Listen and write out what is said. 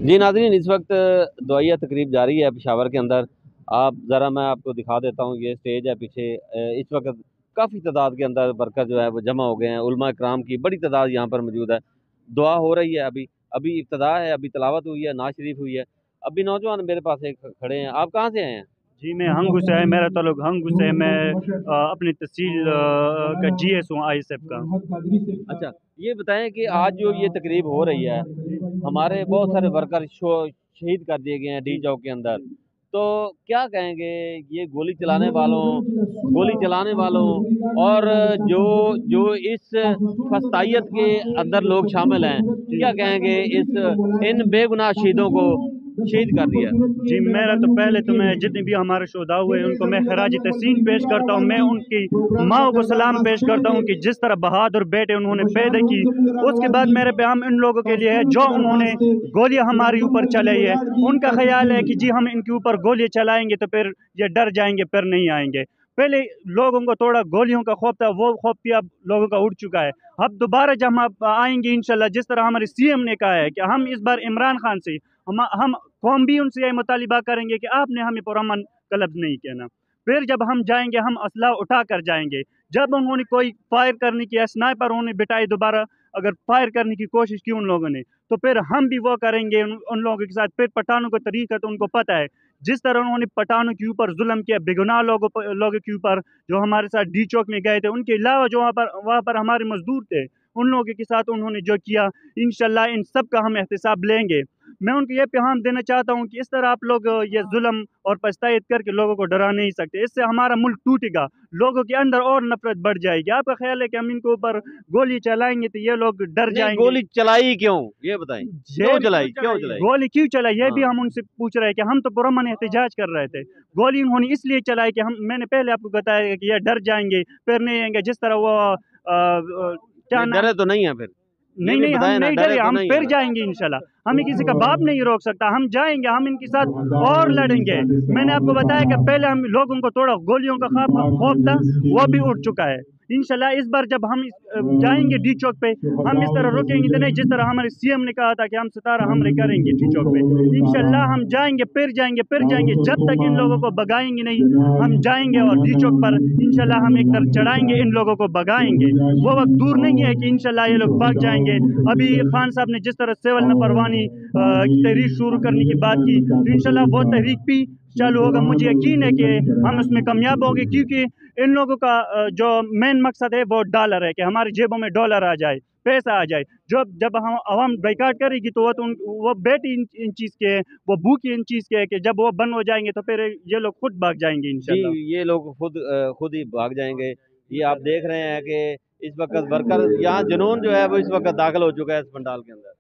जी नाज़रीन, इस वक्त दुआया तकरीब जारी है पेशावर के अंदर। आप ज़रा मैं आपको दिखा देता हूँ, ये स्टेज है पीछे। इस वक्त काफ़ी तादाद के अंदर वर्कर जो है वो जमा हो गए हैं। उलमा इकराम की बड़ी तादाद यहाँ पर मौजूद है। दुआ हो रही है, अभी अभी इब्तिदा है, अभी तलावत हुई है, नाज शरीफ हुई है। अभी नौजवान मेरे पास एक खड़े हैं। आप कहाँ से आए हैं? जी मैं हंगू से है, मेरा ताल्लुक हंगू से है। मैं अपनी तहसील का जीएस हूँ आईएसएफ का। अच्छा, ये बताएं कि आज जो ये तकरीब हो रही है, हमारे बहुत सारे वर्कर शहीद कर दिए गए हैं डी चौक के अंदर। तो क्या कहेंगे ये गोली चलाने वालों और जो जो इस फस्तायत के अंदर लोग शामिल हैं, क्या कहेंगे इन बेगुनाह शहीदों को शहीद कर दिया? जी मेरा तो पहले तो मैं जितने भी हमारे शोधा हुए उनको मैं खराज तहसीन पेश करता हूँ। मैं उनकी माँ को सलाम पेश करता हूँ कि जिस तरह बहादुर बेटे उन्होंने पैदा की। उसके बाद मेरे पे हम इन लोगों के लिए है जो उन्होंने गोलियां हमारे ऊपर चलाई है। उनका ख्याल है कि जी हम इनके ऊपर गोलियां चलाएंगे तो फिर ये डर जाएंगे, फिर नहीं आएंगे। पहले लोगों को थोड़ा गोलियों का खौफ था, वो खौफ भी अब लोगों का उठ चुका है। अब दोबारा जब हम आएंगे इंशाल्लाह, जिस तरह हमारे सीएम ने कहा है कि हम इस बार इमरान खान से हम कौम भी उनसे यही मुतालिबा करेंगे कि आपने हमें पुरअमन क्लब नहीं कहना। फिर जब हम जाएंगे हम असला उठा कर जाएंगे। जब उन्होंने कोई फायर करने की स्नाइपर उन्होंने बिठाई, दोबारा अगर फायर करने की कोशिश की उन लोगों ने, तो फिर हम भी वो करेंगे उन लोगों के साथ। फिर पठानों का तरीका तो उनको पता है। जिस तरह उन्होंने पठानों के ऊपर जुल्म किया, बेगुनाह लोगों के ऊपर जो हमारे साथ डी चौक में गए थे, उनके अलावा जो वहाँ पर हमारे मजदूर थे, उन लोगों के साथ उन्होंने जो किया, इंशाल्लाह इन सब का हम एहतसाब लेंगे। मैं उनको ये पैगाम देना चाहता हूँ कि इस तरह आप लोग ये जुल्म और पछतायत करके लोगों को डरा नहीं सकते। इससे हमारा मुल्क टूटेगा, लोगों के अंदर और नफरत बढ़ जाएगी। आपका ख्याल है कि हम इनके ऊपर गोली चलाएंगे तो ये लोग डर नहीं, जाएंगे? गोली चलाई क्यों, ये बताएं। ये क्यों चलाई? गोली क्यों चलाई ये भी हाँ। हम उनसे पूछ रहे हैं कि हम तो पुरअमन एहतजाज कर रहे थे। गोली उन्होंने इसलिए चलाई कि हम, मैंने पहले आपको बताया कि ये डर जाएंगे फिर नहीं आएंगे। जिस तरह वो क्या नहीं, नाम, डरे तो नहीं है फिर? ये नहीं भी नहीं हम बताए ना, नहीं डरे डरे, तो हम नहीं है फिर ना? जाएंगे इंशाल्लाह। हमें किसी का बाप नहीं रोक सकता, हम जाएंगे, हम इनके साथ और लड़ेंगे। मैंने आपको बताया कि पहले हम लोगों को थोड़ा गोलियों का खौफ था, वो भी उठ चुका है। इंशाल्लाह इस बार जब हम जाएंगे डी चौक पे, हम इस तरह रुकेंगे तो नहीं। जिस तरह हमारे सीएम ने कहा था कि हम 17 हमले करेंगे डी चौक पे, इंशाल्लाह हम जाएंगे, फिर जाएंगे, फिर जाएंगे। जब तक इन लोगों को भगाएंगे नहीं, हम जाएंगे और डी चौक पर इंशाल्लाह हम एक तरफ चढ़ाएंगे, इन लोगों को भगाएंगे। वो वक्त दूर नहीं है कि इंशाल्लाह ये लोग भाग जाएंगे। अभी खान साहब ने जिस तरह सिविल न परवानी तहरीक शुरू करने की बात की, तो इंशाल्लाह वो तहरीक भी चालू होगा। मुझे यकीन है कि हम उसमें कामयाब होंगे, क्योंकि इन लोगों का जो मेन मकसद है वो डॉलर है, कि हमारी जेबों में डॉलर आ जाए, पैसा आ जाए। जब हम आवाम बाइकाट करेगी तो वो बेटी इन चीज़ के है, वो भूखी इन चीज़ के है कि जब वो बंद हो जाएंगे तो फिर ये लोग खुद भाग जाएंगे जी, इंशाल्लाह। ये लोग खुद ही भाग जाएंगे। ये आप देख रहे हैं कि इस वक्त वर्कर यहाँ जुनून जो है वो इस वक्त दाखिल हो चुका है इस पंडाल के अंदर।